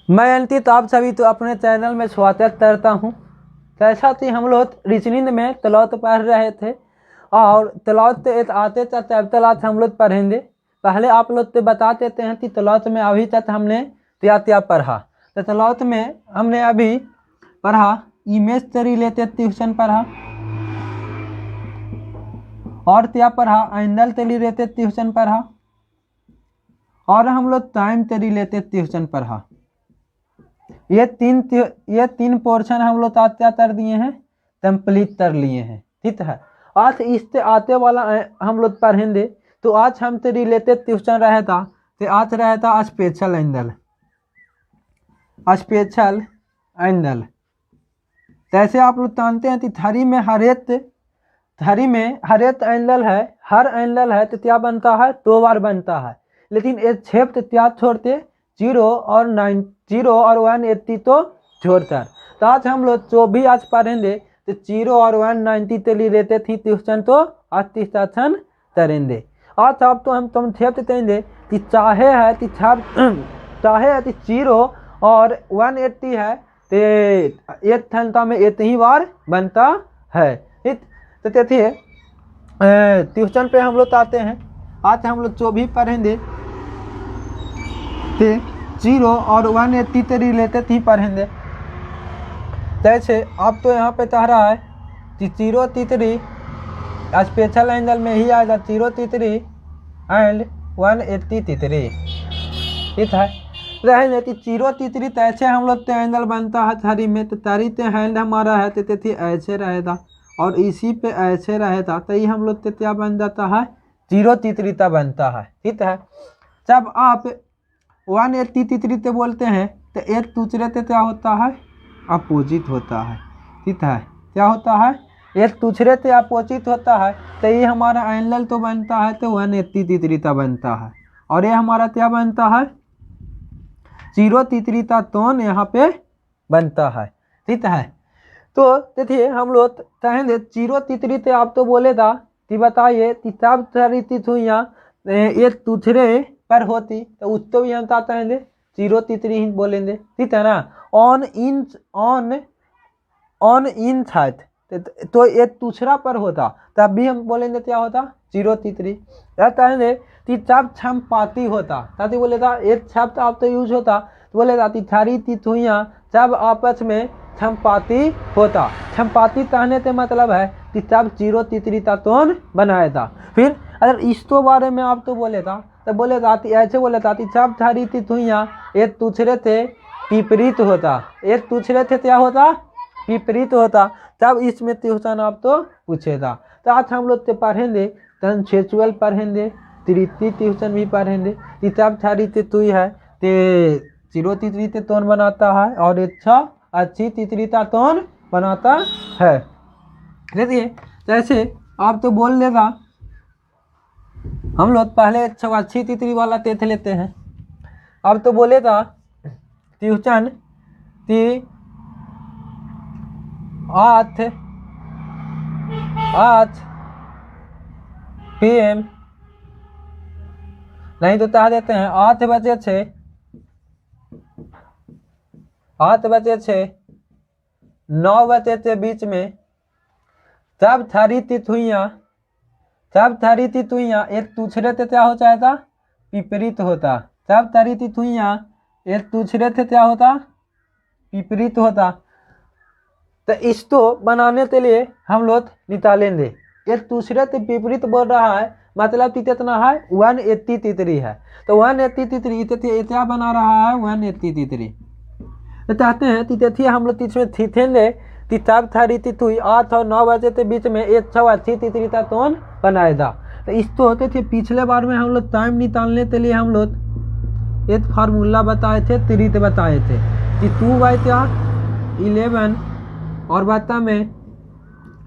मैं अंकित आप सभी तो अपने चैनल में स्वागत करता हूँ। जैसा कि हम लोग रीजनिंग में तलात पढ़ रहे थे और तलात आते तक तलात हम लोग पढ़ेंगे। पहले आप लोग तो बता देते हैं कि तलात में अभी तक हमने क्या क्या पढ़ा। तो तलात में हमने अभी पढ़ा इमेज से रिलेटेड ट्यूशन पढ़ा और क्या पढ़ा एंगल से रिलेटेड ट्यूशन पढ़ा और हम लोग टाइम से रिलेटेड ट्यूशन पढ़ा। ये तीन पोर्शन हम लोग क्या कर दिए हैं, कंप्लीट कर लिए हैं। ठीक है, आज इससे आते वाला हम लोग पढ़ेंगे। तो आज हमसे रिलेटेड ट्यूशन रहेगा तो आज रहेगा स्पेशल एंगल। स्पेशल एंगल जैसे आप लोग जानते हैं कि थ्री में हर एक एंगल है, हर एंगल है तो क्या बनता है, 2 बार बनता है। लेकिन ये छेद क्या छोड़ते, 0 और 180 तो छोड़कर। तो आज हम लोग जो भी आज पढ़ेंगे तो 0 और 190 से रिलेटेड थी ट्यूशन, तो आज डिस्कशन करेंगे। आज आप तो हम छेद देंगे कि चाहे है कि 0 और 180 है तो एक घंटा में इतनी बार बनता है। तो देखिए ट्यूशन पे हम लोग आते हैं। आज हम लोग जो भी पढ़ेंगे तो 0 और 180 से रिलेटेड ही पढ़ेंगे। जैसे आप तो यहाँ पे चाह रहा है कि 033 स्पेशल एंगल में ही आएगा 033 एंड 183। ठीक है, रहेंगे कि 033 तो ऐसे हम लोग एंगल बनता है थरी में, तो तरी ते हैंड हमारा है तो ऐसे रहेगा और इसी पे ऐसे रहेगा तो ये हम लोग से क्या बन जाता है, 033 बनता है। ठीक है, जब आप 183 से बोलते हैं तो एक दूसरे से क्या होता है, अपोजिट होता है। ठीक है, क्या होता है, एक दूसरे से अपोजिट होता है तो ये हमारा एंगल तो बनता है तो 183 बनता है और ये हमारा क्या बनता है, 033 टोन यहाँ पे बनता है। ठीक है, तो देखिए हम लोग कहेंगे 033 से आप तो बोलेगा कि बताइए कि तब तरीती हुईयाँ एक दूसरे पर होती तो उसको भी हम क्या कहेंगे, 033 ही बोलेंगे। ठीक है ना, ऑन इन साइड तो एक दूसरा पर होता तब भी हम बोलेंगे क्या होता, 033। या कहेंगे कि जब क्षमपाती होता ताकि बोलेगा एक शब्द आप तो यूज होता तो बोलेगा कि थारी तिथुइयाँ जब आपस में क्षमपाती होता। क्षमपाती कहने से मतलब है कि तब 033 का टोन बनाया था। फिर अगर इसको बारे में आप तो बोलेगा तो बोलेगा कि ऐसे बोलेगा कि जब थारी तिथुइयाँ एक दूसरे से विपरीत होता, एक दूसरे से क्या होता, विपरीत होता, तब इसमें ट्यूशन आप तो पूछेगा। तो आज हम लोग पढ़ेंगे कंसेप्चुअल पढ़ेंगे, तृतीय ट्यूशन भी पढ़ेंगे कि तब थारी तिथुई है तो 033 से टोन बनाता है और अच्छी तितरी का टोन बनाता है। देखिए जैसे आप तो बोल लेगा, हम लोग पहले अच्छी तितरी वाला देख लेते हैं। अब तो बोलेगा ट्यूशन कि 8 PM नहीं तो कह देते हैं 8 बजे से 9 बजे के बीच में तब थारी तिथुइयाँ एक दूसरे से क्या हो जाएगा, विपरीत होता। तब थारी तिथुइयाँ एक दूसरे से क्या होता, विपरीत होता। तो इसको बनाने के लिए हम लोग निकालेंगे। एक दूसरे से विपरीत बोल रहा है मतलब कितना है, 183 है तो 183 क्या बना रहा है, 183। तो चाहते हैं कि देखिए हम लोग इसमें थीथेंगे कि तब थारी तिथुई 8 और 9 बजे के बीच में 183 का टोन बनाएगा। तो इसको होते थे पिछले बार में हम लोग टाइम निकालने के लिए हम लोग एक फार्मूला बताए थे, त्रित बताए थे कि 2/11 और बता में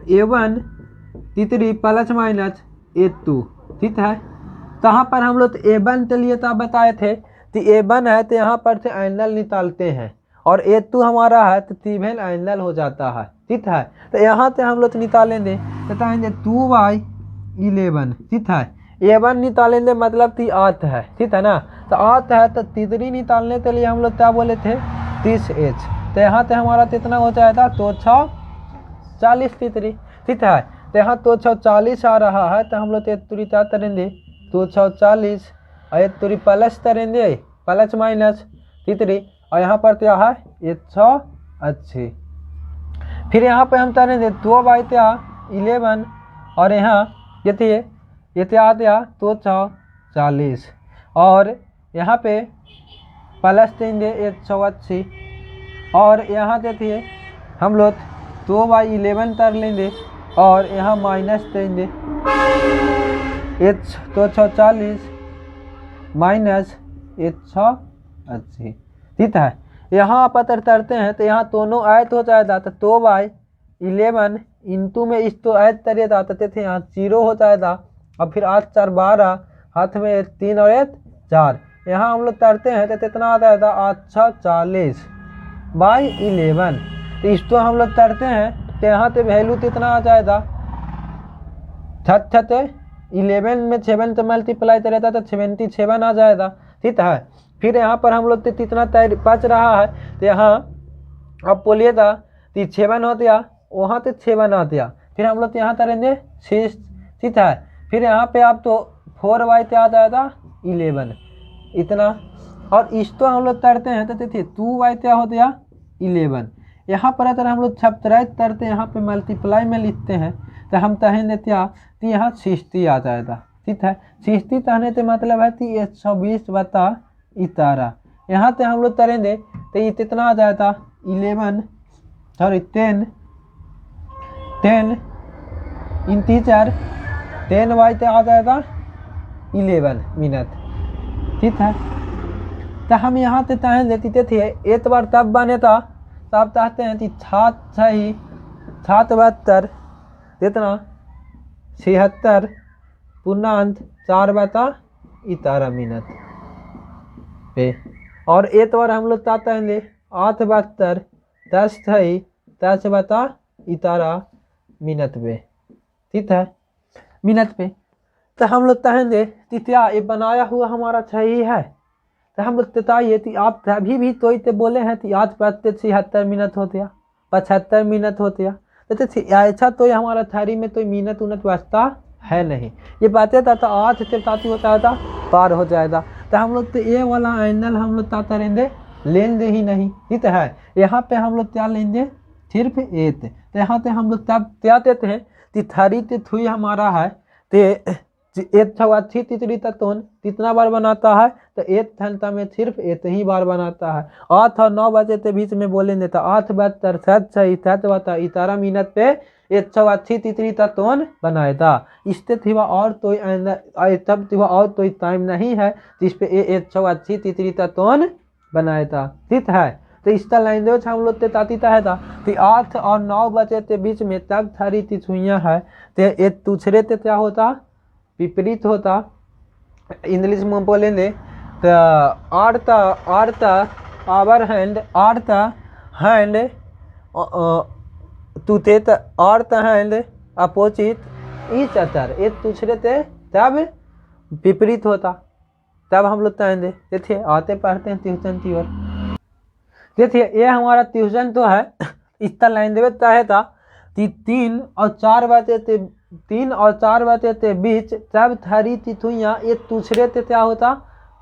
A1 Titri plus minus A2। ठीक है, कहाँ पर हम लोग A1 के लिए तब बताए थे कि A1 है तो यहाँ पर से एंगल निकालते हैं और A2 हमारा है तो ट्रिवेल एंगल हो जाता है। ठीक है, तो यहाँ से हम लोग निकालेंगे, बताएंगे 2/11। ठीक है, A1 निकालेंगे मतलब ती आठ है, ठीक है ना। तो आठ है तो तीसरी निकालने के लिए हम लोग क्या बोले थे 30H। तो यहाँ पे हमारा कितना हो जाएगा तो 40 तीसरी, ठीक है। तो यहाँ तो 40 आ रहा है तो हम लोग एक तुरी क्या करेंगे 240 और एक तुरी प्लस करेंगे प्लस माइनस तीसरी और यहाँ पर क्या है 180। फिर यहाँ पे हम करेंगे 2/11 और यहाँ ये आ गया 240 और यहाँ पे प्लस देंगे 180 और यहाँ देखिए हम लोग 2/11 कर लेंगे और यहाँ माइनस देंगे 240 माइनस 180, ठीक है। यहाँ पता करते हैं तो यहाँ दोनों ऐड हो जाएगा तो 2/11 इंटू में इस तो ऐड करिए जाते थे यहाँ 0 हो जाएगा और फिर 8 4 12 हाथ में 3 और 1 4। यहाँ हम लोग करते हैं तो कितना आ जाएगा 840/11। तो इसको हम लोग करते हैं तो यहाँ पे वैल्यू कितना आ जाएगा 11 में 7 से मल्टीप्लाई करेगा तो 77 आ जाएगा, ठीक है। फिर यहाँ पर हम लोग कितना बच रहा है तो यहाँ अब बोलिएगा 7 हो गया, वहाँ से 7 आ गया। फिर हम लोग यहाँ करेंगे 6, ठीक है। फिर यहाँ पे आप तो 4/, आ जाएगा 11 इतना और इसको हम लोग करते हैं तो देखिए 2/, हो गया 11। यहाँ पर अगर हम लोग सब्ट्रैक्ट करते हैं यहाँ पे मल्टीप्लाई में लिखते हैं तो हम कहेंगे क्या तो यहाँ 60 आ जाएगा, ठीक है। 60 कहने से मतलब है कि 120/11। यहाँ से हम लोग करेंगे तो ये कितना आ जाएगा 10 इंटीजर 10/, आ जाएगा 11 मिनट, ठीक है। तो हम यहाँ से चाहें देते थे एक बार तब बने था तब चाहते हैं कि 7/72 कितना 76.4/11 मिनट पे और एक बार हम लोग चाहते हैं 8/72 10/11 मिनट पे, ठीक है, मिनट पे। तो हम लोग चाहेंगे कि क्या ये बनाया हुआ हमारा सही है तो हम लोग बताइए कि आप अभी भी तो इतने बोले हैं कि 8/76 मिनट हो गया 75 मिनट हो गया तो ऐसा तो हमारा थारी में तो मिनट उनट बचता है नहीं। ये बातें था तो 8 से साथी होता था पार हो जाएगा। तो हम लोग तो ये वाला एंगल हम लोग क्या करेंगे लेंगे ही नहीं, ठीक है। यहाँ पे हम लोग क्या लेंगे सिर्फ 8। तो यहाँ पे हम लोग क्या देते हैं कि थारी ते थुई हमारा है तो 180 तीसरी तत्वन कितना बार बनाता है तो 1 घंटा में सिर्फ 1 ही बार बनाता है। 8 और 9 बजे के बीच में बोलेंगे तो 8/7 मिनट पे 180 तीसरी तत्वन बनाएगा। इससे सिवा और तो तब सिवा और तो टाइम नहीं है जिस पे 180 तीसरी तत्वन बनाएगा, ठीक है। तो इसका लैंग्वेज हम लोग तातीता है था कि 8 और 9 बजे के बीच में तब थारी तिथुइयाँ है तो एक दूसरे से क्या होता विपरीत होता। इंग्लिश में बोलेंगे तो art hour hand art hand टूटे art hand opposite each other, एक दूसरे से तब विपरीत होता। तब हम लोग कहेंगे देखिए आते पढ़ते हैं ट्यूशन की ओर। देखिए ये हमारा ट्यूशन तो है, इसका लैंग्वेज क्या है था कि 3 और 4 बजे के बीच तब थारी तिथुइयाँ एक दूसरे से क्या होता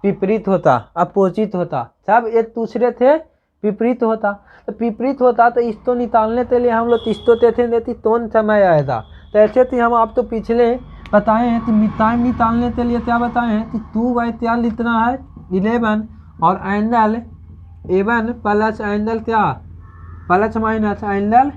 विपरीत होता अपोजिट होता, तब एक दूसरे से विपरीत होता। तो विपरीत होता तो इसको निकालने के लिए हम लोग इसको देते देती कौन समय आएगा। तो ऐसे थी हम आप तो पिछले बताए हैं कि टाइम निकालने के लिए क्या बताए हैं कि 2/4 लिखना है 11 और एंगल 11 प्लस एंगल क्या प्लस माइनस एंगल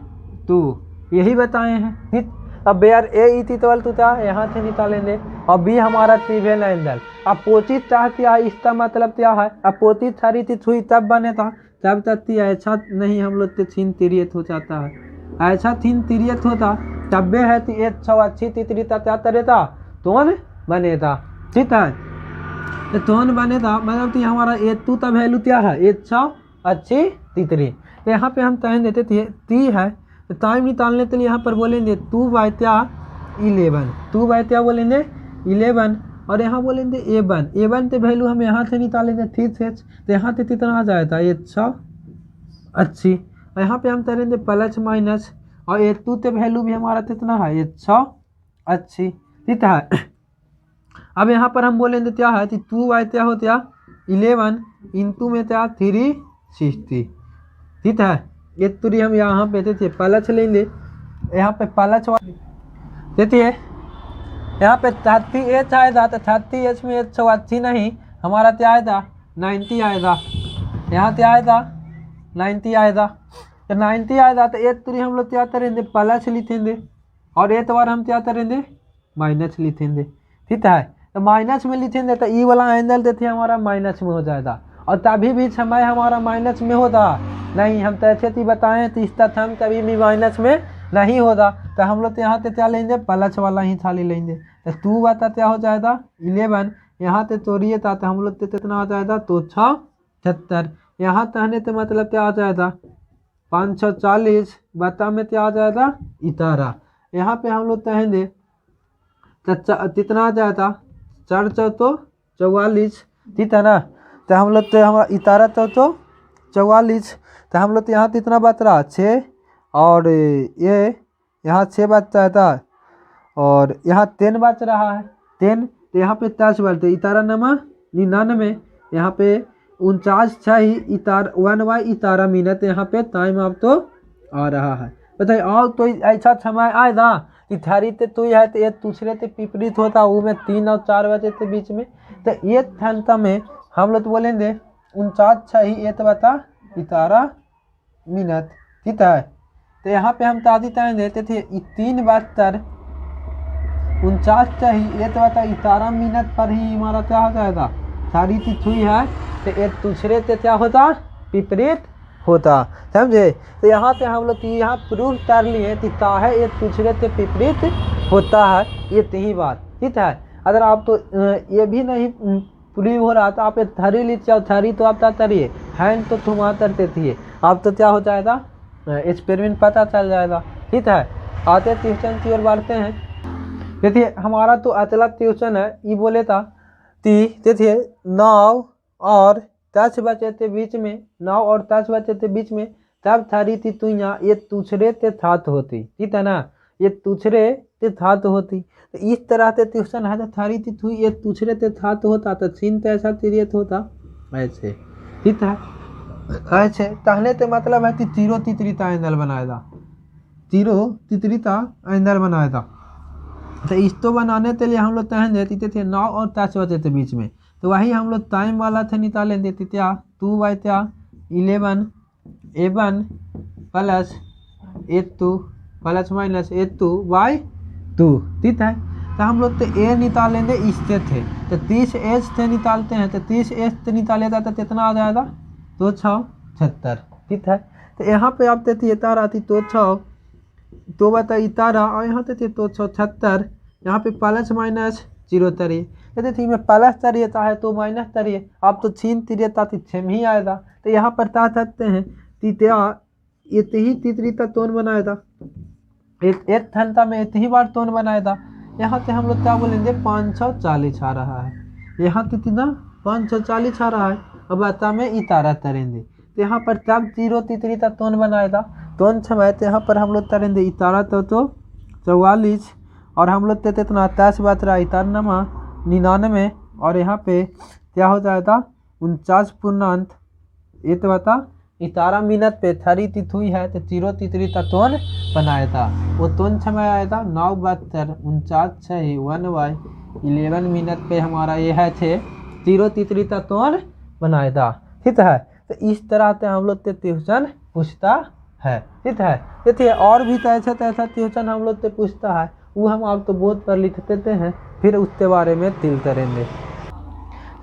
2, यही बताए हैं, ठीक। अब यार ए थी तो क्या यहाँ से निकालेंगे और बी हमारा ट्रिवियल एंगल अपोजिट क्या है, इसका मतलब क्या है अपोजिट सारी चीज हुई तब बने था तब तक ऐसा नहीं हम लोग थीन तिरियत हो जाता है, ऐसा थीन तिरियत होता तब है कि 180 तीसरी क्या करेगा तोन बनेगा, ठीक है। तो तोन बनेगा मतलब कि हमारा 2 का वैल्यू क्या है 180 तीसरी। तो यहाँ पे हम टाइम देते थे 3 है तो टाइम निकालने के लिए यहाँ पर बोलेंगे 2/11 2/11 बोलेंगे 11 और यहाँ बोलेंगे A1 तो वैल्यू हम यहाँ से निकालेंगे 3H, तो यहाँ से कितना आ जाएगा ये 6 80, और यहाँ पे हम करेंगे प्लस माइनस, और A2 तो वैल्यू भी हमारा कितना है ये 6 80, ठीक है। अब यहाँ पर हम बोलेंगे क्या है कि 2y क्या हो गया 11 इंटू में क्या 360, ठीक है। ये तुरी हम यहाँ पे देखिए प्लस लेंगे, यहाँ पे प्लस देखिए यहाँ पे 30H आएगा, तो 30H में 180 नहीं, हमारा क्या आएगा 90 आएगा, यहाँ क्या आएगा 90 आएगा, तो 90 आएगा। तो एक तुरी हम लोग क्या करेंगे प्लस लिखेंगे, और एक बार हम क्या करेंगे माइनस लिखेंगे, ठीक है। तो माइनस में लिखेंगे तो ई वाला एंगल देते हमारा माइनस में हो जाएगा, और तभी भी समय हमारा माइनस में होगा नहीं, हम तो ऐसे ही बताएं तो इसका थम कभी भी माइनस में नहीं होगा। तो हम लोग यहाँ से क्या लेंगे प्लस वाला ही थाली लेंगे, तो 2 बता क्या हो जाएगा 11, यहाँ से तोड़िए था तो हम लोग से कितना आ जाएगा तो 76, यहाँ कहने से मतलब क्या आ जाएगा 540, बता में क्या आ जाएगा 11, यहाँ पे हम लोग कहेंगे कितना आ जाएगा 4 चौथो 44, ठीक है ना। तो हम लोग तो हमारा 11 चौथो 44, तो हम लोग तो यहाँ कितना बच रहा 6, और ये यहाँ 6 बचता था, और यहाँ 10 बच रहा है 10, तो यहाँ पे 10 बचते 11 नमा 99, यहाँ पे 49 6 1y 11 मिनट यहाँ पे टाइम आप तो आ रहा है। बताइए और तो ऐसा समय आएगा कि थारी ते तू है तो ये दूसरे से विपरीत होता वो में 3 और 4 बजे के बीच में, तो ये घंटा में हम लोग बोलेंगे 49 6 ये तो बता 11 मिनट, ठीक है। तो यहाँ पे हम ताजी टाइम देते थे 3 बजकर 49 चाहिए, ये तो बता 11 मिनट पर ही हमारा क्या हो जाएगा सारी चीज हुई है, तो एक दूसरे से क्या होता विपरीत होता, समझे। तो यहाँ पे हम लोग यहाँ प्रूफ कर लिए कि है एक दूसरे से विपरीत होता है, ये यही बात, ठीक है। अगर आप तो ये भी नहीं प्रूव हो रहा तो आप एक थरी लीजिए, और थरी तो आप क्या करिए हैंड तो थुमा करते थे, आप तो क्या हो जाएगा एक्सपेरिमेंट पता चल जाएगा, ठीक है। आते ट्यूशन की ओर बढ़ते हैं। देखिए हमारा तो अतला ट्यूशन है, ये बोले था देखिए 9 और 10 बजे के बीच में 9 और 10 बजे के बीच में तब थारी थी तू यहाँ ये दूसरे ते थात होती, ठीक है ना, ये दूसरे ते थात होती। तो इस तरह से ट्यूशन है तो थारी थी तू ये दूसरे ते थात होता, तो छीन तो ऐसा तिरियत होता ऐसे, ठीक है। ऐसे कहने तो मतलब है कि तीरो तितरीता एंगल बनाएगा, तीरो तितरीता एंगल बनाएगा। तो इसको बनाने के लिए हम लोग तहन देते थे 9 और 10 बजे के बीच में, तो वही हम लोग टाइम वाला थे निकाले देते क्या 2/11 A1 plus A2 plus minus A2/2, ठीक है। तो हम लोग तो A निकालेंगे इससे थे, तो 30H से निकालते हैं, तो 30H से निकालेगा तो कितना आ जाएगा तो 76, ठीक है। तो यहाँ पे आप देती तारा थी तो 6 तो बताइए तारा, और यहाँ देती तो 76, यहाँ पे प्लस माइनस 0 तरिए, यदि थी में प्लस तरिए चाहे तो माइनस तरिए, आप तो छीन तिरिए ताकि 6 ही आएगा। तो यहाँ पर ता सकते हैं तीतिया ही तीसरी तक तोन बनाएगा, एक घंटा में इतनी बार तोन बनाएगा। यहाँ से हम लोग क्या बोलेंगे 540 आ रहा है, यहाँ कितना 540 आ रहा है, अब आता में इतारा तरेंगे, तो यहाँ पर तब 0 तीसरी तक तोन बनाएगा, तोन समय तो यहाँ पर हम लोग तरेंगे इतारा तो 44, और हम लोग ते इतना 10 बात रहा 99, और यहाँ पे क्या हो जाएगा 49 ये तो बता 11 मिनट पे थारी तिथ हुई है, तो 0 तीसरी तक तोन बनाएगा, वो तोन समय आएगा 9/49 1/11 मिनट पे हमारा ये है थे 0 तीसरी तक तोन बनाएगा, ठीक है। तो इस तरह से हम लोग से ट्यूशन पूछता है, ठीक है। देखिए और भी ऐसा ट्यूशन हम लोग से पूछता है, वो हम आप तो बोर्ड पर लिख देते हैं, फिर उसके बारे में तिल करेंगे।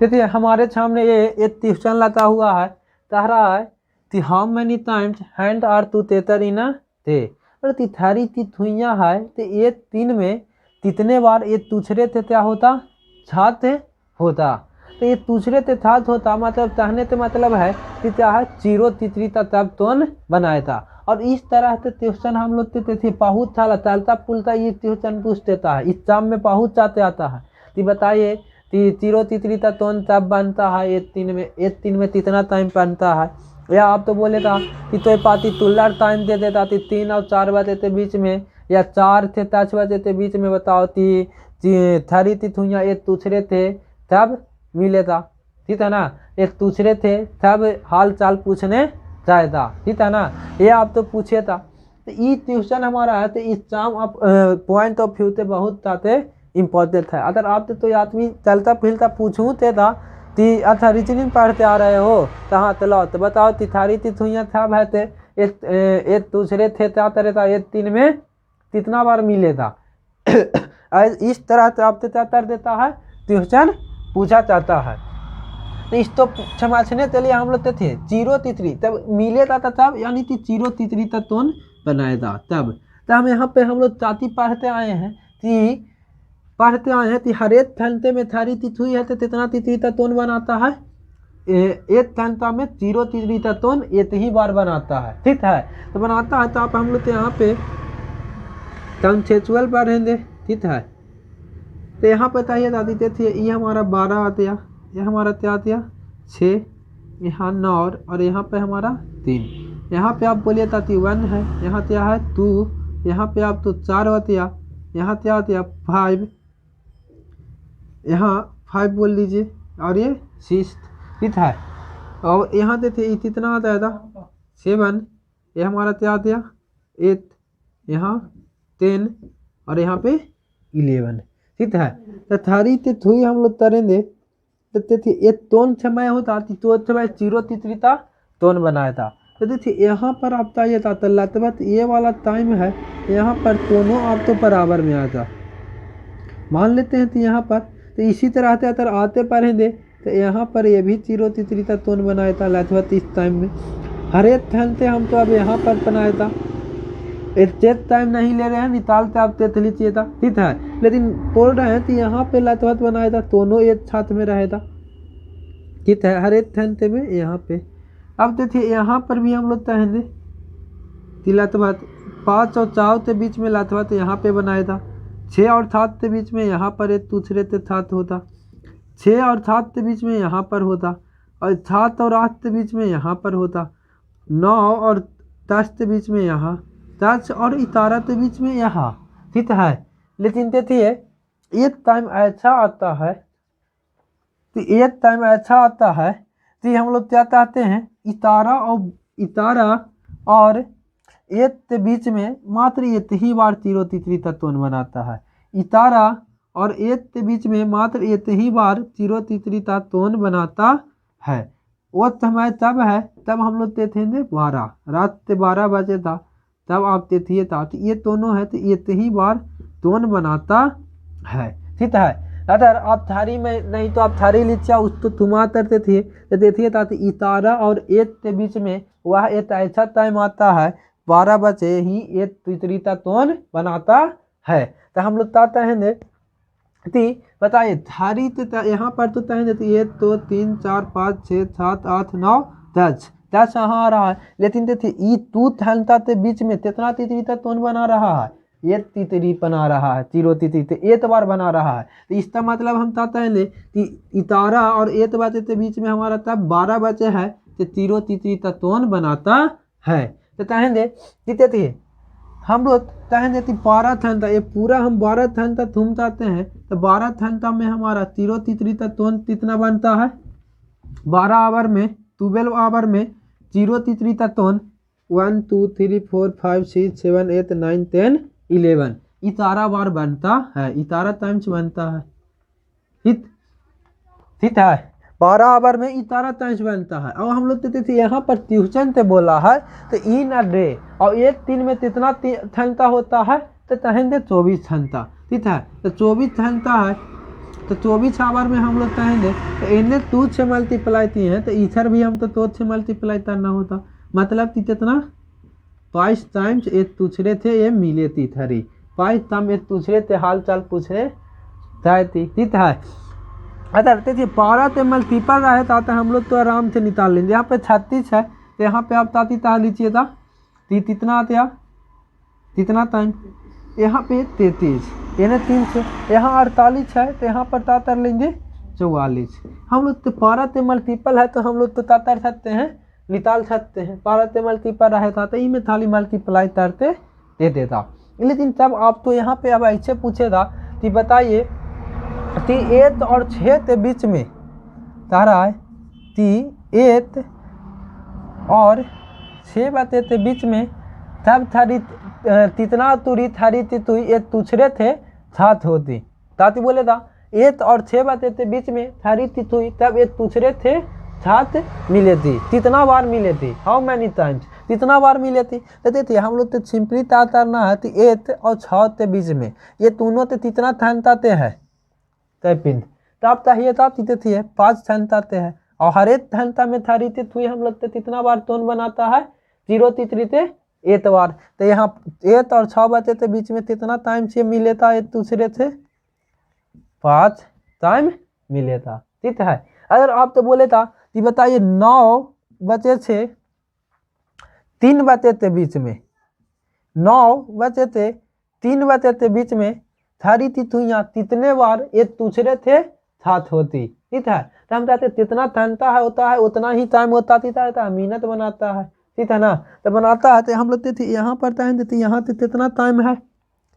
देखिए हमारे सामने ये एक ट्यूशन लगा हुआ है, कह रहा है कि how many times hand are to तेतर इन अ डे, और तिथारी तिथुइयाँ है तो ये 3 में कितने बार ये दूसरे से क्या होता छात्र होता, तो ये दूसरे से छात्र होता मतलब कहने से मतलब है कि क्या है 0 तीसरी तब तोन बनाया था। और इस तरह से ट्यूशन हम लोग देते थे, बहुत सारा चलता पुलता ये ट्यूशन पूछ देता है, एग्जाम में बहुत जाते आता है। तो बताइए जीरो तीसरी तत्वन तब बनता है एक तीन में कितना टाइम बनता है, या आप तो बोले था कि तो पाती तुल्लर टाइम दे देता थी 3 और 4 बजे थे बीच में, या 4 से 10 बजे थे बीच में बताओ थी थरी थी थुइया एक दूसरे थे तब मिले था, ठीक है ना, एक दूसरे थे तब हाल चाल पूछने जाए था, ठीक है ना, ये आप तो पूछे था। तो ये क्वेश्चन हमारा है तो इस चाम आप पॉइंट ऑफ व्यू से बहुत ज़्यादा इम्पोर्टेंट है। अगर आप तो आदमी चलता फिरता पूछूँ थे था कि अच्छा रीजनिंग पढ़ते आ रहे हो कहाँ तलाओ तो बताओ तिथारी तिथुइया था भाई थे एक दूसरे थे क्या तरह था एक दिन में कितना बार मिले था इस तरह से आपसे क्या कर देता है क्वेश्चन पूछा जाता है। तो इस तो समझने के लिए हम लोग थे जीरो तीसरी तब मिले था तब यानी कि जीरो तीसरी तत्वन बनाया था तब। तो हम यहाँ पे हम लोग जाति पढ़ते आए हैं कि हर एक घंटे में थारी तिथुई है तो कितना तीसरी तत्वन बनाता है, एक घंटा में जीरो तीसरी तत्वन एक ही बार बनाता है, ठीक है, तो बनाता है। तो आप हम लोग तो यहाँ पे कंसेप्चुअल पढ़ेंगे, ठीक है। तो यहाँ पे बताइए दादी थे ये हमारा 12 आते ये हमारा क्या आते 6, यहाँ 9 और यहाँ पे हमारा 3, यहाँ पे आप बोलिए ताती 1 है, यहाँ क्या है 2, यहाँ पे आप तो 4 होते यहाँ क्या आते 5, यहाँ 5 बोल लीजिए और ये 6, ठीक है। और यहाँ थे कितना आता था 7, ये हमारा क्या आता 8, यहाँ 10 और यहाँ पे 11, ठीक है। तो थारी ते थुई हम लोग तरेंगे तो थे ये तोन समय होता तो समय जीरो तीसरीता तोन बनाया था। तो देखिए यहाँ पर आप ये था तल्लातबत ये वाला टाइम है, यहाँ पर दोनों आप तो बराबर में आता मान लेते हैं। तो यहाँ पर तो इसी तरह से अगर आते पढ़ेंगे तो यहाँ पर ये भी जीरो तीसरीता तोन बनाया था लातबत इस टाइम में। हर एक घंटे हम तो अब यहाँ पर बनाया था, एग्जैक्ट टाइम नहीं ले रहे हैं निकालते आप तेत लीजिए था, ठीक है, लेकिन बोल रहे हैं कि यहाँ पे लातवत बनाया था दोनों एक साथ में रहे था, ठीक है, हर एक घंटे में यहाँ पे। अब देखिए यहाँ पर भी हम लोग कहेंगे कि लातवत 5 और 4 के बीच में लातवत यहाँ पे बनाया था, 6 और 7 के बीच में यहाँ पर एक दूसरे के साथ होता, 6 और 7 के बीच में यहाँ पर होता, और 7 और 8 के बीच में यहाँ पर होता, 9 और 10 के बीच में यहाँ, 10 और 11 के बीच में यहाँ, ठीक है। लेकिन देखिए एक टाइम ऐसा आता है कि हम लोग क्या चाहते हैं 11 और 1 के बीच में मात्र एक ही बार जीरो तीसरी तत्वन बनाता है, 11 और 1 के बीच में मात्र एक ही बार जीरो तीसरी तत्वन बनाता है। वो समय तब है तब हम लोग देते थे 12 रात के 12 बजे था तब आप देखिए था तो ये दोनों है तो ये ही बार दोन बनाता है, ठीक है। अगर आप थारी में नहीं तो आप थारी लीचा उस तो तुमा करते थे तो देखिए था 11 और 1 के बीच में वह एक ऐसा टाइम आता है 12 बजे ही एक तीसरी तत्वन बनाता है। तो हम लोग कहते हैं कि बताइए थारी तो यहाँ पर तो कहेंगे 1 2 3 4 5 6 7 8 9 10 यहाँ आ रहा है, लेकिन देखिए ई 2 घंटा के बीच में कितना तीसरी तत्वन बना रहा है, ये तीसरी बना रहा है, जीरो तीसरी तो एक बार बना रहा है। तो इसका मतलब हम कहते हैं कि 11 और 1 बजे के बीच में हमारा तब 12 बजे है तो जीरो तीसरी तत्वन बनाता है। तो कहेंगे कि देखिए हम लोग कहेंगे कि 12 घंटा ये पूरा हम 12 घंटा घूम जाते हैं तो 12 घंटा में हमारा जीरो तीसरी तत्वन कितना बनता है 12 आवर में 12 आवर में जीरो तीसरी तत्वन 1 2 3 4 5 6 7 8 9 10 11 11 बार बनता है, 11 टाइम्स बनता है, ठीक है। 12 आवर में 11 टाइम्स बनता है। और हम लोग देते थे यहाँ पर ट्यूशन से बोला है तो इन अ डे और एक दिन में कितना घंटा होता है तो कहेंगे 24 घंटा, ठीक है। तो 24 घंटा है तो 24 आवर में हम लोग कहेंगे तो इन्हें 2 से मल्टीप्लाई किए हैं तो इधर भी हम तो 2 से मल्टीप्लाई करना होता, मतलब कि कितना 22 टाइम्स एक दूसरे थे ये मिले थी थरी 22 टाइम एक दूसरे से हाल चाल पूछने जाए थी, ठीक है। अगर देखिए 12 से मल्टीपल रहे था हम लोग तो आराम से निकाल लेंगे। यहाँ पे 36 है तो यहाँ पे आप ताती ताल लीजिए था कितना आता कितना टाइम, यहाँ पे 33 यानी 3 से, यहाँ 48 है तो यहाँ पर ता कर लेंगे 44। हम लोग तो 12 से मल्टीपल है तो हम लोग तो तातर सकते हैं, निकाल सकते हैं। 12 से मल्टीपल रहता तो ई में थाली मल्टीप्लाई करते दे देता। लेकिन तब आप तो यहाँ पे अब ऐसे पूछेगा कि बताइए कि 8 और 6 के बीच में तारा है कि 8 और 6 बातें के बीच में तब थारी तितना तुरी थारी तितुई ये दूसरे थे साथ होती। ताती बोले था 8 और 6 बातें के बीच में थारी तितुई तब ये दूसरे थे साथ मिले थी। कितना बार मिले थी? How many times? कितना बार मिले थी? तो देखिए हम लोग तो सिंपली तारना है कि 8 और 6 के बीच में ये दोनों तो कितना थानताते हैं तय पिंड तब चाहिए था तिथि है 5 थानताते हैं और हर एक थानता में थारी तिथुई हम लोग तो कितना बार तोन बनाता है 0 तिथि 8 बार। तो यहाँ 8 और 6 बचे के बीच में कितना टाइम से मिले था एक दूसरे से? 5 टाइम मिले था। ठीक है। अगर आप तो बोले था कि बताइए 9 बचे थे 3 बचे के बीच में 9 बचे थे 3 बचे के बीच में थारी तिथुइयाँ कितने बार एक दूसरे थे साथ होती। ठीक है। तो हम कहते जितना थानता है होता है उतना ही टाइम होता था मिनट बनाता है। ठीक है ना। तो बनाता है तो हम लोग थे यहाँ पर तहन देते यहाँ तो कितना टाइम है?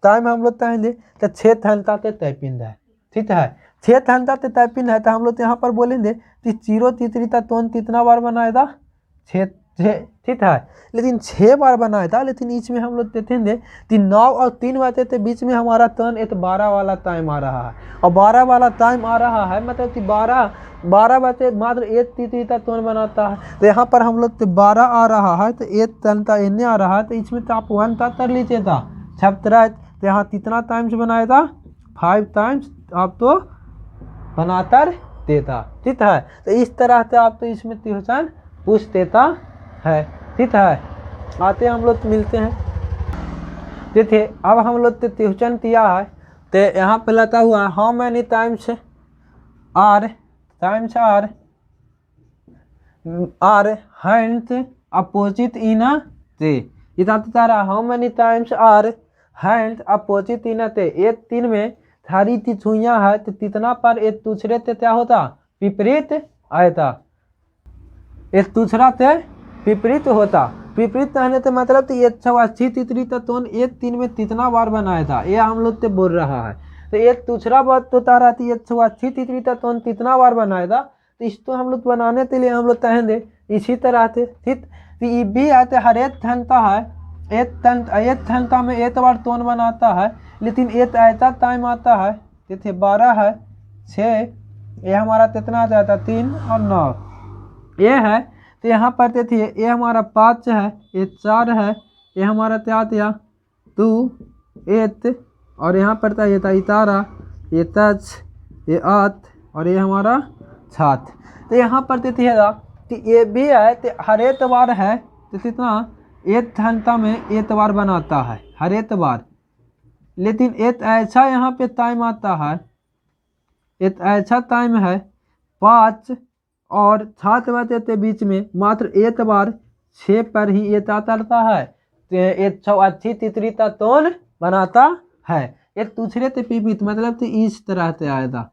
टाइम हम लोग तहन दे तो 6 थानता के तयपिंड है। ठीक है। 6 थानता के तयपिंड है तो हम लोग यहाँ पर बोलेंगे कि 0 तितरी का तोन कितना बार बनाएगा? 6। ठीक है। लेकिन 6 बार बनाया था लेकिन इसमें हम लोग देखेंगे कि 9 और 3 बजे के बीच में हमारा टर्न एक 12 वाला टाइम आ रहा है और 12 वाला टाइम आ रहा है मतलब कि 12 बजे मात्र एक तितरी का टर्न बनाता है। तो यहाँ पर हम लोग तो 12 आ रहा है तो एक टर्न का इन्हें आ रहा है तो इसमें तो आप 1 का कर लीजिए था 17। तो यहाँ कितना टाइम्स बनाया था? 5 टाइम्स आप तो बनाकर देता। ठीक है। तो इस तरह से आप तो इसमें ट्यूशन पूछ देता है। ठीक है। आते हम लोग मिलते हैं। देखिए अब हम लोग तो ट्यूशन किया है तो यहाँ पे लगा हुआ how many times are hands opposite in a tree. इतना रहा how many times are hands opposite in a tree. एक 3 में थारी तिथुइयाँ है तो कितना पर एक दूसरे से क्या होता? विपरीत आयता। एक दूसरा से विपरीत होता। विपरीत रहने से मतलब तो ये 86 तितरी का टोन एक 3 में कितना बार बनाया था ये हम लोग से बोल रहा है। तो एक दूसरा बात तो तारा थी 86 तितरी का टोन कितना बार बनाया था तो इसको हम लोग बनाने के लिए हम लोग तहन इसी तरह से। ठीक। तो ये भी आते हर एक घंटा है एक घंटा में एक बार टोन बनाता है लेकिन एक ऐसा टाइम आता है जैसे 12 है 6 ये हमारा कितना आ जाता 3 और 9 ये है। तो यहाँ पर देखिए ये हमारा 5 है ये 4 है ये हमारा क्या दिया 2 8 और यहाँ पर था ये था 11 ये 10 ये 8 और ये हमारा 7। तो यहाँ पर देखिए कि ये भी है तो हर एतवार है तो कितना एक घंटा में एतवार बनाता है हर एतवार। लेकिन एक ऐसा यहाँ पे टाइम आता है एक ऐसा टाइम है 5 और 7 बजे के बीच में मात्र एक बार 6 पर ही ये तारता है तो 180 तितरी का टोन बनाता है। एक दूसरे से विपरीत मतलब तो इस तरह से आएगा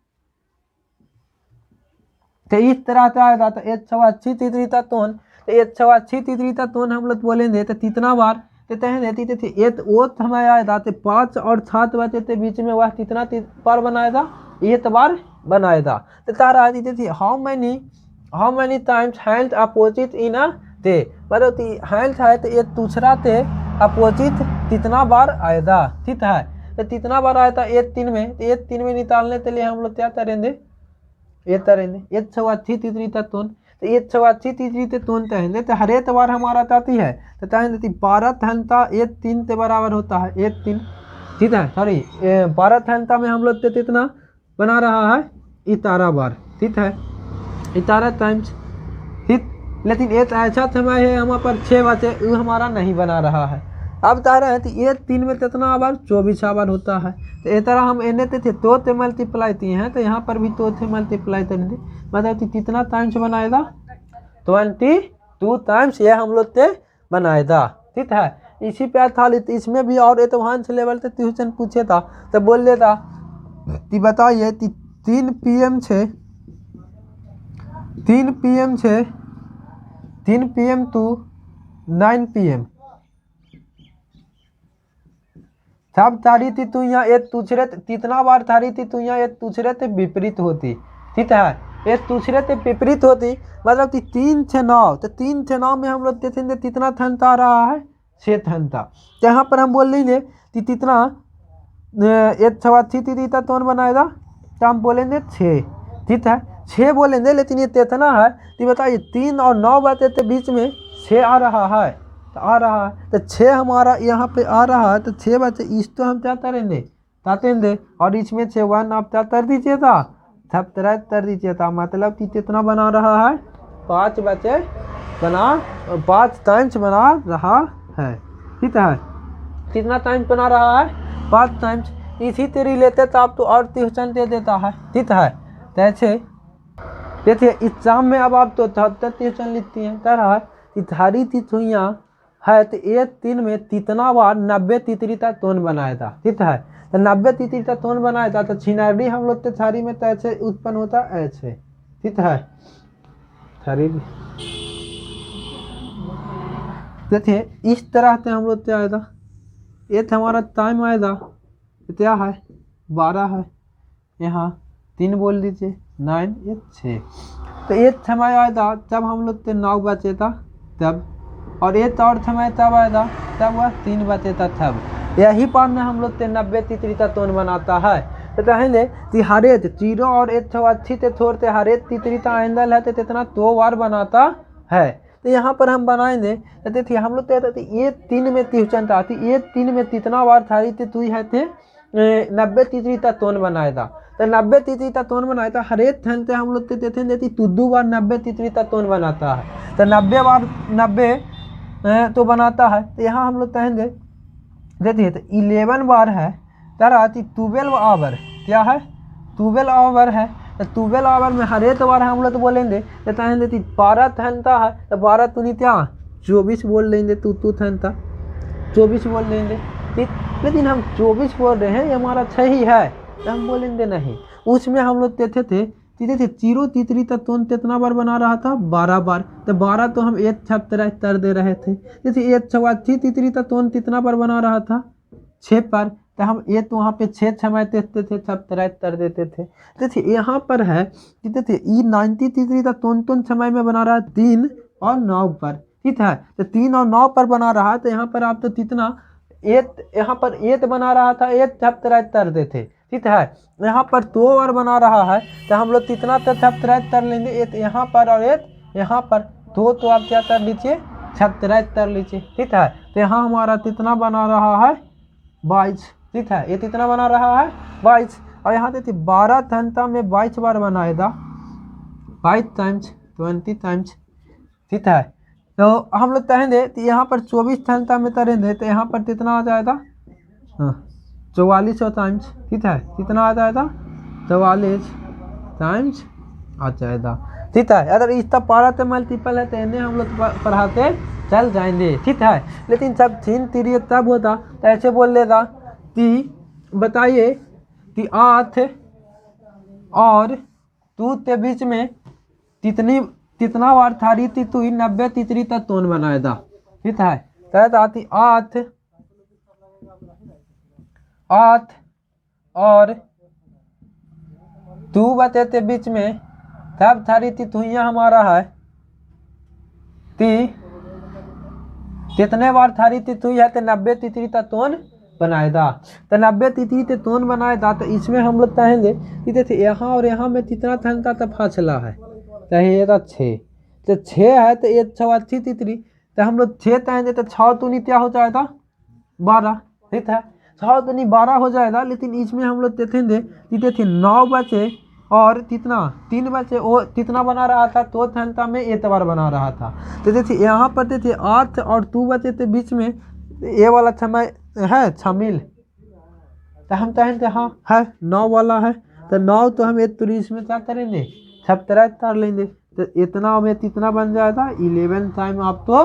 तो इस तरह से आएगा तो 180 तितरी का टोन तो 180 तितरी का टोन हम लोग बोलेंगे तो कितना बार देते हैं देती थी एक वो हमें आएगा तो 5 और 7 बजे के बीच में वह कितना बार बनाएगा? एक बार बनाएगा। तो तारा देती थी how many times hand opposite in a day मतलब हैंड है तो एक दूसरा से अपोजिट कितना बार आएगा। ठीक है। तो कितना बार आया था एक 3 में तो एक 3 में निकालने के लिए हम लोग क्या करेंगे ये करेंगे 180 तितरी का टोन तो 180 तितरी से टोन तहने तो हर एक बार हमारा आती है तो तहन देती 12 घंटा एक 3 के बराबर होता है एक 3। ठीक है। सॉरी 12 घंटा में हम लोग तो कितना बना रहा है 11 बार। ठीक है 11 टाइम्स। ठीक। लेकिन एक ऐसा समय है हमारे पर 6 बजे वो हमारा नहीं बना रहा है। अब कह रहे हैं तो एक 3 में कितना बार 24 बार होता है। तो इस तरह हम एने थे 2 से मल्टीप्लाई किए हैं तो यहाँ पर भी 2 से मल्टीप्लाई करेंगे मतलब कितना टाइम्स बनाएगा 22 टाइम्स ये हम लोग से बनाएगा। ठीक है। इसी पे था इसमें भी और एडवांस लेवल से ट्यूशन पूछे था तो बोल लेता कि बताइए 3 PM से 3 PM से 3 PM टू 9 PM सब थारी थी तू यहाँ एक दूसरे कितना बार थारी थी तू यहाँ एक दूसरे से विपरीत होती, ठीक है, एक दूसरे से विपरीत होती मतलब कि 3 से 9, तो 3 से 9 में हम लोग देखेंगे कितना थनता आ रहा है 6 थनता। तो यहाँ पर हम बोल लेंगे कि कितना एक छवा थी कौन बनाएगा, तो हम बोलेंगे 6, ठीक है 6 बोलेंगे, लेकिन ये कितना है तो बताइए 3 और 9 बचे के बीच में 6 आ रहा है, तो आ रहा है तो 6 हमारा यहाँ पे आ रहा है, तो 6 बचे इस तो हम क्या करेंगे तातेंगे और इसमें से 1 आप क्या कर दीजिएगा 73 कर दीजिएगा, मतलब कि कितना बना रहा है 5 बचे बना 5 टाइम्स बना रहा है, ठीक है कितना टाइम्स बना रहा है 5 टाइम्स। इसी से रिलेटेड आप तो और ट्यूशन दे देता है, ठीक है जैसे देखिए एग्जाम में अब आप तो 73 ट्यूशन लिखती हैं कह रहा है कि धारी तिथुइयाँ है तो एक दिन में कितना बार 90 तितली का तोन बनाया था, ठीक है तो 90 तितली का तोन बनाया था, तो छिनारी हम लोग के थारी में तो ऐसे उत्पन्न होता ऐसे, ठीक है थारी देखिए इस तरह से हम लोग क्या आएगा, एक हमारा टाइम आएगा क्या है 12 है, यहाँ 3 बोल दीजिए 9 1 6, तो एक समय आएगा जब हम लोग के 9 बचे था तब, और एक और समय तब आएगा तब वह 3 बचे था तब, यही पर में हम लोग के 90 तितली का तोन बनाता है। तो कहेंगे कि हरेक 0 और 1 अच्छी से छोड़ते हरेक तितली का एंगल है तो कितना 2 बार बनाता है, तो यहाँ पर हम बनाएंगे तो देखिए हम लोग कहते ये 3 में ट्यूशन था, ये 3 में कितना बार थारी थे तू है थे 90 तितली का तोन बनाया था, तो 90 तितली का तोन बनाया था हरेक थन से हम लोग देते देती तू 2 बार 90 तितली का तोन बनाता है, तो 90 बार 90 तो बनाता है, तो यहाँ हम लोग कहेंगे देखिए तो 11 बार है तरह 12 आवर क्या है 12 आवर है, तो 12 आवर में हर एक बार हम लोग तो बोलेंगे तो कहेंगे कि 12 थनता है, तो 12 तूनी क्या 24 बोल लेंगे तू थनता 24 बोल लेंगे, लेकिन हम 24 बोल रहे हैं ये हमारा सही है तो हम बोलेंगे नहीं, उसमें हम लोग कहते थे थे 0 तितली का तोन कितना बार बना रहा था 12 बार, तो 12 तो हम 1 छप्तर तर दे रहे थे, जैसे 1 छवाची तितली का तोन कितना बार बना रहा था 6 पर, तो हम 1 वहाँ पे 6 छमाय देते थे छप्तर तर देते थे। देखिए यहाँ पर है कि देखिए ई 90 तितली का तोन समय में बना रहा है 3 और 9 पर, ठीक है तो 3 और 9 पर बना रहा है, तो यहाँ पर आप तो कितना 1 यहाँ पर 1 बना रहा था 1 छप्तर तर देते, ठीक है यहाँ पर 2 बार बना रहा है तो हम लोग कितना छप्तर तर लेंगे 1 यहाँ पर और 1 यहाँ पर 2, तो आप क्या कर लीजिए छप्तर तर लीजिए, ठीक है तो यहाँ हमारा कितना बना रहा है 22, ठीक है ये कितना बना रहा है 22, और यहाँ देखिए 12 थनता में 22 बार बनाएगा 22 टाइम्स 20 टाइम्स, ठीक है तो हम लोग कहेंगे कि यहाँ पर 24 थनता में करेंगे तो यहाँ पर कितना आ जाएगा 4400 टाइम्स, ठीक है कितना आ जाएगा 44 टाइम्स आ जाएगा, ठीक है अगर इसका 12 से मल्टीपल है तो इन्हें हम लोग पढ़ाते चल जाएंगे, ठीक है लेकिन जब 3 पीरियड तब होता तो ऐसे बोल लेगा कि बताइए कि 8 और 2 के बीच में कितना बार थारी तू 90 तितली का तोन बनाएगा, ठीक है कहता आती 8 और 2 बचे के बीच में तब थारी तितुइयाँ हमारा है कितने बार थारी तितुई है तो 90 तितली का तोन बनाएगा, तो 90 तितली का तोन बनाएगा, तो इसमें हम लोग कहेंगे कि देखिए यहाँ और यहाँ में कितना थन का फासला है कहेंगे 6, तो 6 है तो 1 6 अच्छी तितली, तो हम लोग 6 कहेंगे तो 6 दूनी क्या हो जाएगा 12, ठीक है 6 दूनी 12 हो जाएगा, लेकिन इसमें हम लोग देखेंगे कि देखिए 9 बचे और कितना 3 बचे वो कितना बना रहा था तो थनता में 1 बार बना रहा था, तो देखिए यहाँ पर देखिए 8 और 2 बचे थे बीच में ये वाला समय है शामिल, तो हम कहेंगे हाँ है 9 वाला है, तो 9 तो हम 1 तुरी इसमें क्या करेंगे छप्तर कर लेंगे, तो इतना में कितना बन जाएगा 11 टाइम आप तो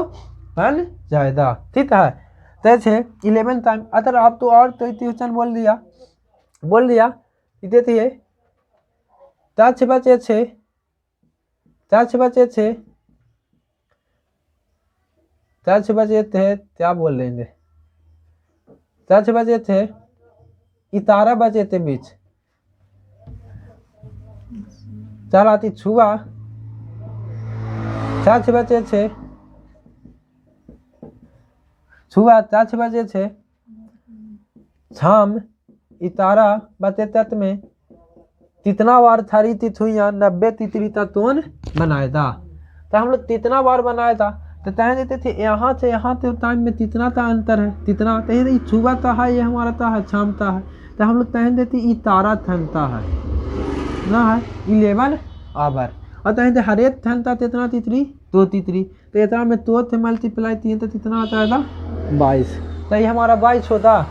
बन जाएगा, ठीक है जैसे 11 टाइम। अगर आप तो और तो ट्यूशन बोल दिया देखिए 10 बचे 6 4 6 बचे 6, 4 6 बचे थे, क्या बोल रहे हैं, 4 6 बचे थे, इतारा बचे थे बीच, 4 आती छुआ, 4 6 बचे 6, छुआ 4 6 बचे 6, छाम इतारा बचे तत् में, कितना बार थारी तिथुइया 90 तितरी तत्वन बनाया था। तो हम लोग कितना बार बनाया था, तो तय देते थे यहाँ से यहाँ से टाइम में कितना का अंतर है, कितना तो छुआ था है, ये हमारा था है, छामता है, तो हम लोग तय देते इतारा थनता है ना है 11 आवर, और तय हर एक थनता कितना तितरी 2 तितरी, तो इतना में 2 थे मल्टीप्लाई 3 तो कितना आता था 22, तो ये हमारा 22 होता।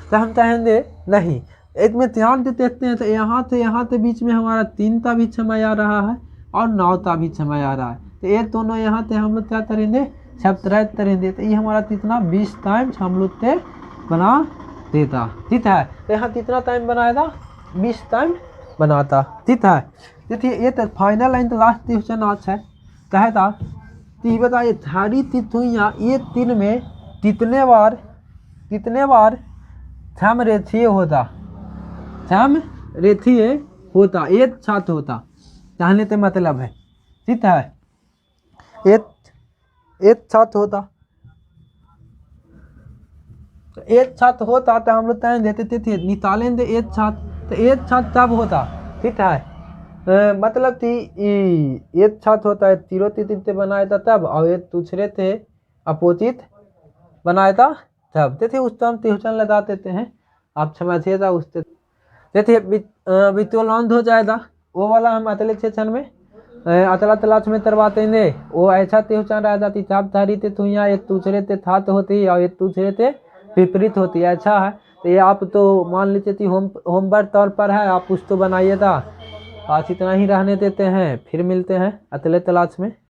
तो हम कहेंगे नहीं, इसमें ध्यान से देखते हैं तो यहाँ से बीच में हमारा 3 का भी समय आ रहा है और 9 का भी समय आ रहा है, तो ये दोनों यहाँ से हम लोग क्या करेंगे सब्ट्रैक्ट करेंगे, तो ये हमारा कितना 20 टाइम्स हम लोग से बना देता, ठीक है। तो यहाँ कितना टाइम बनाया था 20 टाइम बनाता, ठीक है। देखिए ये तो फाइनल एंड लास्ट क्वेश्चन आज है, कहा था तो ये बताइए थारी तिथुइयाँ ये 3 में कितने बार छम रेखीय होता, छम रेखीय होता, एक साथ होता, कहने से मतलब है, ठीक है, एक साथ होता, तो एक साथ होता तो हम लोग टाइम देते थे निकालेंगे एक साथ, तो एक साथ तब होता, ठीक है। मतलब कि एक साथ होता है 0 तिथि बनाया था तब, और एक दूसरे थे अपोजिट बनाया था तब, देखिए उस टाइम ट्यूशन लगा देते हैं, आप समझिएगा उससे। देखिए वितोलांध हो जाएगा, वो वाला हम अगले सेशन में अतला तलाश में करवाते हैं, वो ऐसा ट्यूशन रह जाती चाप थारी थे तुइयाँ एक दूसरे से थात होती और एक दूसरे से विपरीत होती है, अच्छा है। तो ये आप तो मान लीजिए कि होमवर्क तौर पर है, आप कुछ तो बनाइएगा। आज इतना ही रहने देते हैं, फिर मिलते हैं अगले तलाश में।